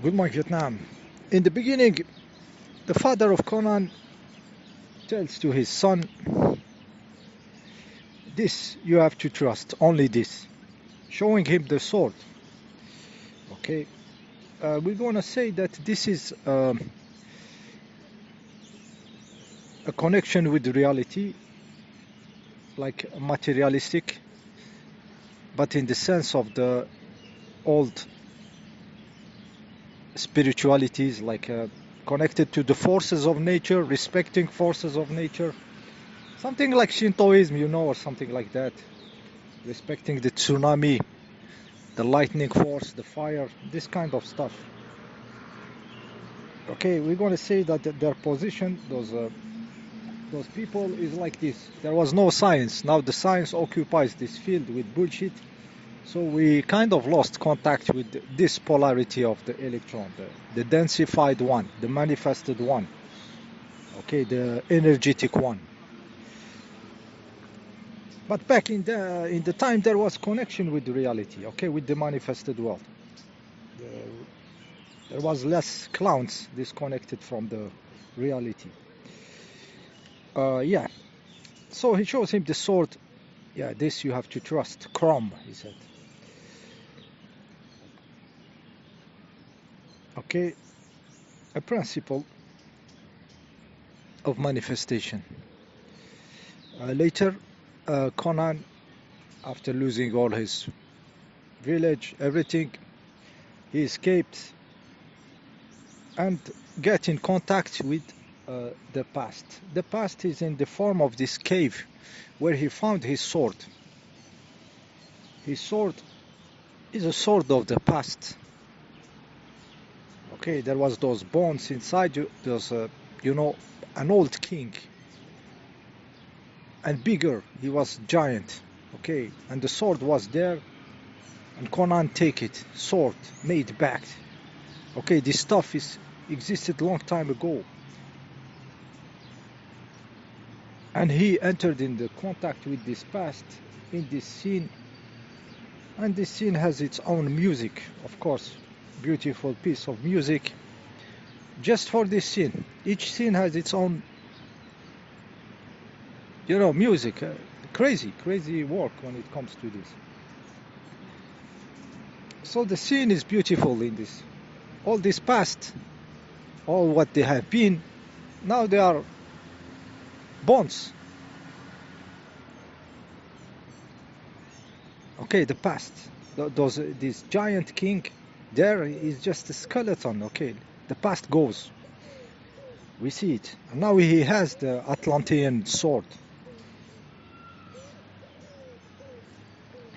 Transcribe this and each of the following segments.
Good morning, Vietnam. In the beginning, the father of Conan tells to his son, this you have to trust, only this, showing him the sword. Okay, we're gonna say that this is a connection with reality, like materialistic, but in the sense of the old spiritualities, like connected to the forces of nature, respecting forces of nature, something like Shintoism, or something like that, respecting the tsunami, the lightning force, the fire, this kind of stuff. Okay, we're going to say that their position, those people, is like this. There was no science. Now the science occupies this field with bullshit. So we kind of lost contact with this polarity of the electron, the densified one, the manifested one. Okay, the energetic one. But back in the time, there was connection with reality. Okay, with the manifested world. There was less clowns disconnected from the reality. Yeah. So he shows him the sword. Yeah, this you have to trust. Chrome, he said. Okay. A principle of manifestation. Later, Conan, after losing all his village, everything, he escaped and get in contact with the past. The past is in the form of this cave where he found his sword. His sword is a sword of the past. Okay, there was those bones inside you. There's an old king, and bigger. He was giant. Okay, and the sword was there, and Conan take it. Sword made back. Okay, this stuff existed long time ago. And he entered in the contact with this past in this scene. And this scene has its own music, of course. Beautiful piece of music. Just for this scene. Each scene has its own, music. Crazy work when it comes to this. So the scene is beautiful in this. All this past, all what they have been, now they are bones. Okay, the past. This giant king there is just a skeleton. Okay, the past goes. We see it. And now he has the Atlantean sword.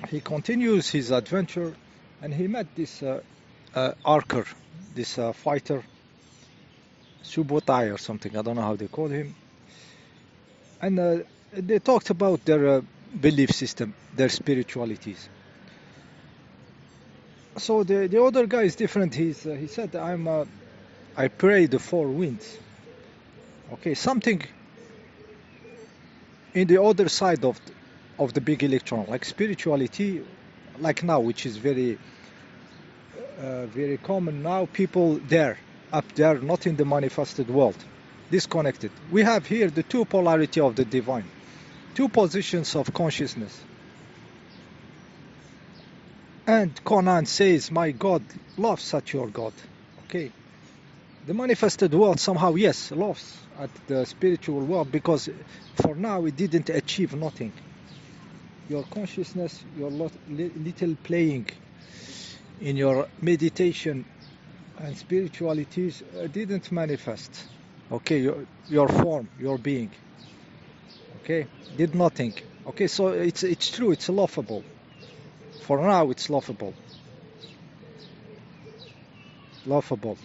He continues his adventure, and he met this archer, this fighter, Subotai or something. I don't know how they call him. And they talked about their belief system, their spiritualities. So the other guy is different. He said, I pray the four winds. Okay, something in the other side of the big electron, like spirituality, like now, which is very common now. People up there, not in the manifested world, disconnected. We have here the two polarity of the divine, two positions of consciousness. And Conan says, my God laughs at your God. Okay, the manifested world somehow, yes, laughs at the spiritual world, because for now it didn't achieve nothing. Your consciousness, your little playing in your meditation and spiritualities didn't manifest. Okay, your form, your being, okay, did nothing. Okay, so it's true, it's laughable. For now, it's laughable. Laughable.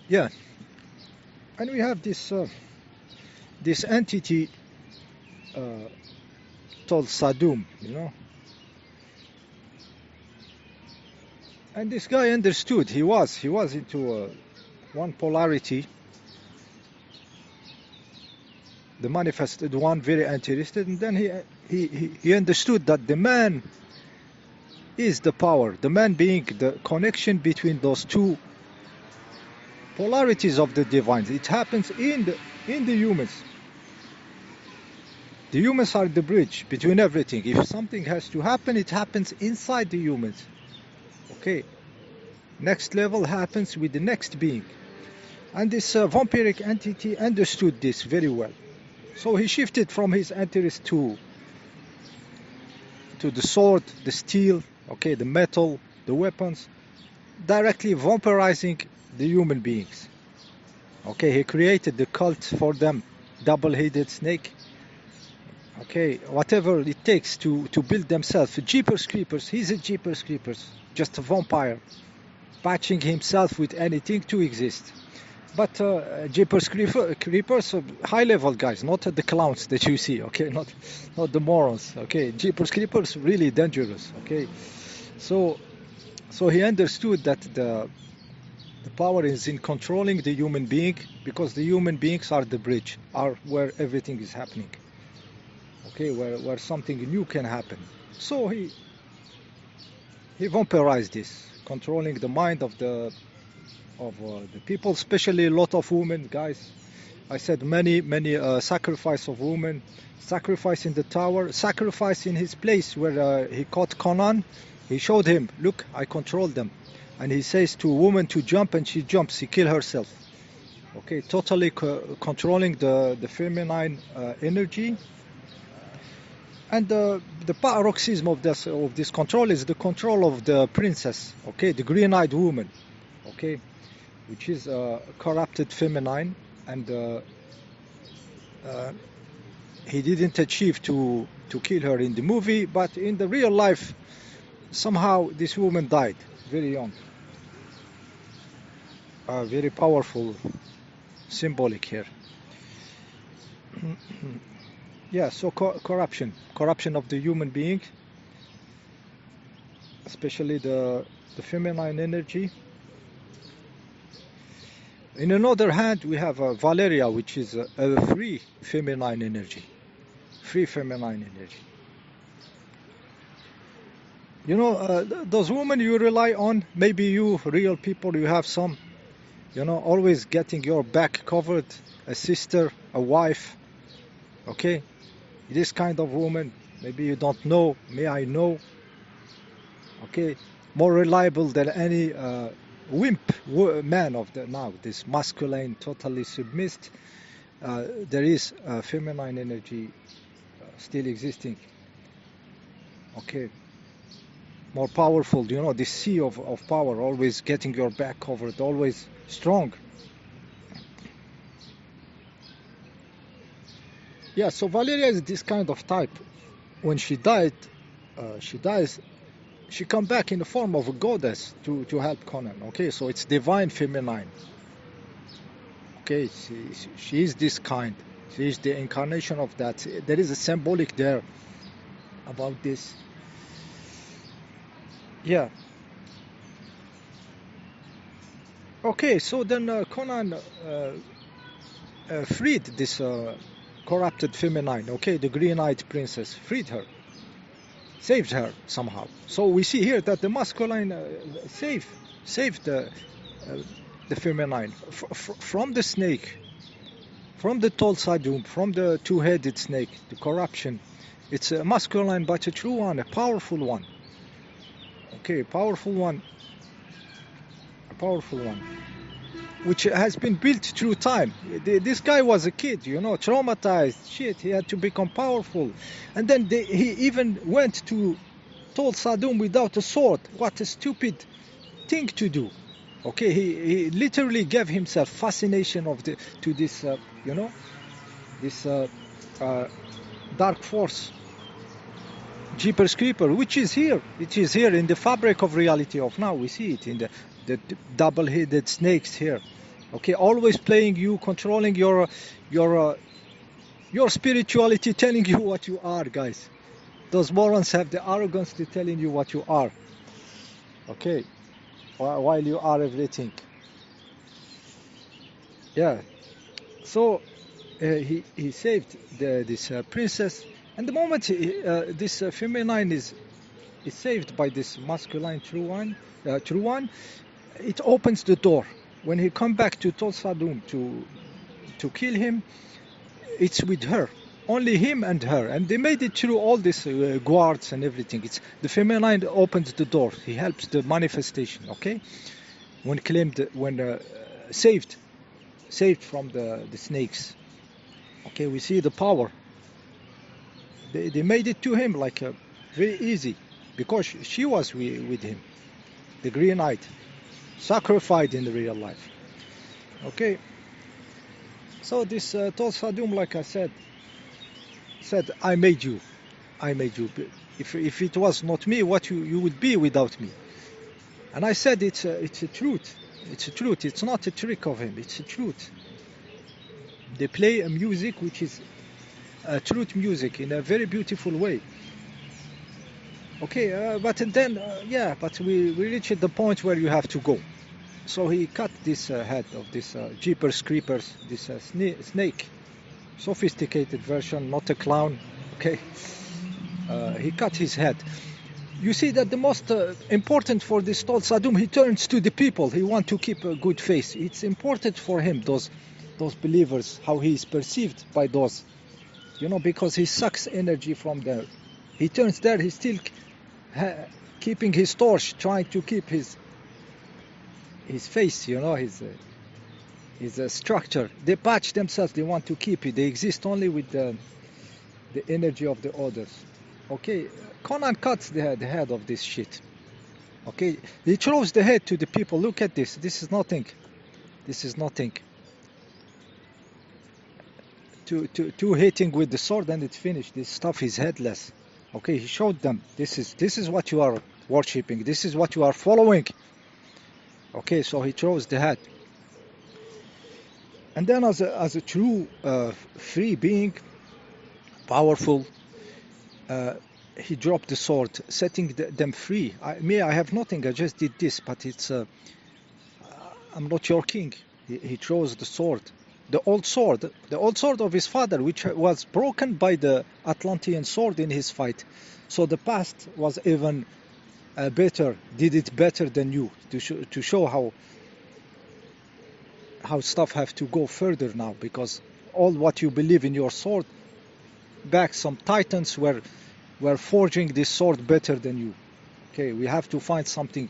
Yeah. And we have this entity called Sadum, And this guy understood. He was into one polarity. the manifested one, very interested, and then he understood that the man is the power, the man being the connection between those two polarities of the divine. It happens in the humans. The humans are the bridge between everything. If something has to happen, it happens inside the humans. Okay. Next level happens with the next being. And this vampiric entity understood this very well. So he shifted from his interest to the sword, the steel, okay, the metal, the weapons, directly vampirizing the human beings. Okay, he created the cult for them, double-headed snake. Okay, whatever it takes to build themselves. Jeepers Creepers, he's a Jeepers Creepers, just a vampire, patching himself with anything to exist. But Jeepers Creepers, high-level guys, not the clowns that you see, okay, not the morons, okay. Jeepers Creepers, really dangerous, okay. So he understood that the power is in controlling the human being, because the human beings are the bridge, are where everything is happening. Okay, where something new can happen. So he vampirized this, controlling the mind of the people, especially a lot of women, guys. I said many sacrifice of women, sacrifice in the tower, sacrifice in his place where he caught Conan. He showed him, look, I controlled them. And he says to a woman to jump, and she jumps, she kills herself. Okay, totally controlling the feminine energy. And the paroxysm of this control is the control of the princess, okay, the green-eyed woman, okay, which is corrupted feminine, and he didn't achieve to kill her in the movie, but in the real life, somehow this woman died very young. Very powerful, symbolic here. Yeah, so corruption of the human being, especially the feminine energy. In another hand, we have Valeria, which is a free feminine energy. Free feminine energy. You know, those women you rely on, maybe you, real people, you have some, you know, always getting your back covered, a sister, a wife, okay? This kind of woman, maybe you don't know, may I know, okay, more reliable than any wimp man of the now, this masculine, totally submissed. There is feminine energy still existing, okay, more powerful, you know, this sea of power, always getting your back covered, always strong. Yeah, so Valeria is this kind of type. When she dies, she come back in the form of a goddess to help Conan. Okay, so it's divine feminine. Okay, she is this kind. She is the incarnation of that. There is a symbolic there about this. Yeah. Okay, so then Conan freed this corrupted feminine, okay, the green-eyed princess, freed her, saved her somehow. So we see here that the masculine saved the feminine from the snake, from the Tol Sadum, from the two-headed snake, the corruption. It's a masculine, but a true one, a powerful one. Okay, a powerful one, which has been built through time. This guy was a kid, you know, traumatized, shit, he had to become powerful. And then he even went to Tol Sadum without a sword. What a stupid thing to do. Okay, he literally gave himself fascination to this, you know, this dark force, Jeepers Creeper, which is here. It is here in the fabric of reality of now. We see it in the double-headed snakes here. Okay, always playing you, controlling your spirituality, telling you what you are, guys. Those morons have the arrogance to telling you what you are. Okay, while you are everything. Yeah. So he saved this princess, and the moment this feminine is saved by this masculine true one, it opens the door. When he come back to Tol Sadum to kill him, it's with her, only him and her, and they made it through all these guards and everything. It's the feminine opens the door. He helps the manifestation. Okay, when saved from the snakes. Okay, we see the power. They made it to him like very easy, because she was with him, the green-eyed, sacrificed in the real life. Okay, so this Tol Sadum, like I said, I made you. If it was not me, what you would be without me. And I said it's a truth. It's a truth. It's not a trick of him. It's a truth. They play a music which is truth music in a very beautiful way. Okay, but then but we reached the point where you have to go. So he cut this head of this Jeepers Creepers, this snake, sophisticated version, not a clown. Okay, he cut his head. You see that the most important for this Tol Sadum, he turns to the people. He wants to keep a good face. It's important for him, those believers, how he is perceived by those, because he sucks energy from there. He turns there. He's still keeping his torch, trying to keep his face, his structure. They patch themselves. They want to keep it. They exist only with the energy of the others. Okay, Conan cuts the head of this shit. Okay, he throws the head to the people. Look at this. This is nothing. This is nothing. Two hitting with the sword and it's finished. This stuff is headless. Okay, he showed them. This is what you are worshipping. This is what you are following. Okay, so he throws the head. And then as a true free being, powerful, he dropped the sword, setting them free. I have nothing. I just did this, but it's I'm not your king. He throws the sword. The old sword of his father, which was broken by the Atlantean sword in his fight. So the past was even better, did it better than you, to show how stuff have to go further now, because all what you believe in your sword, back some titans were forging this sword better than you. Okay, we have to find something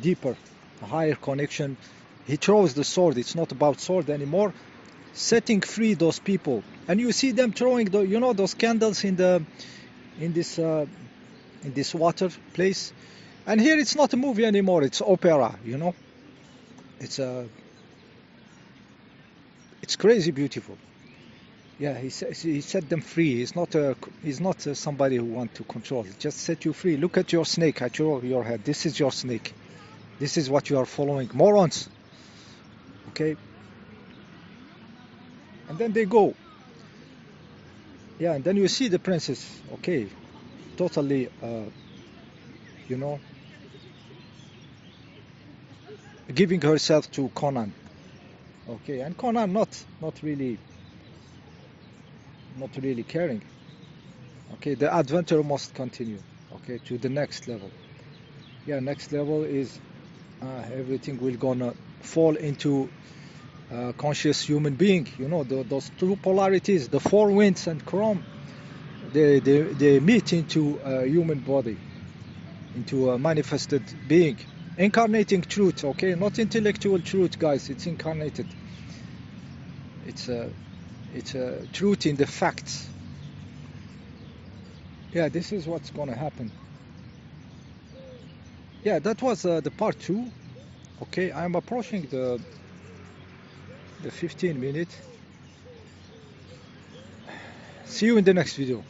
deeper, a higher connection. He throws the sword. It's not about sword anymore. Setting free those people, and you see them throwing those candles in this water place. And here it's not a movie anymore, it's opera. It's crazy beautiful. Yeah, he set them free. He's not somebody who wants to control. He just set you free. Look at your snake. I throw your head. This is your snake. This is what you are following, morons. Okay. And then they go. Yeah, and then you see the princess, okay, totally, giving herself to Conan. Okay, and Conan not really caring. Okay, the adventure must continue. Okay, to the next level. Yeah, next level is everything will gonna fall into conscious human being. Those two polarities, the four winds and Chrome, they meet into a human body, into a manifested being, incarnating truth. Okay, not intellectual truth, guys. It's incarnated. It's a truth in the facts. Yeah, this is what's gonna happen. Yeah, that was the part 2. Okay, I'm approaching the 15 minutes. See you in the next video.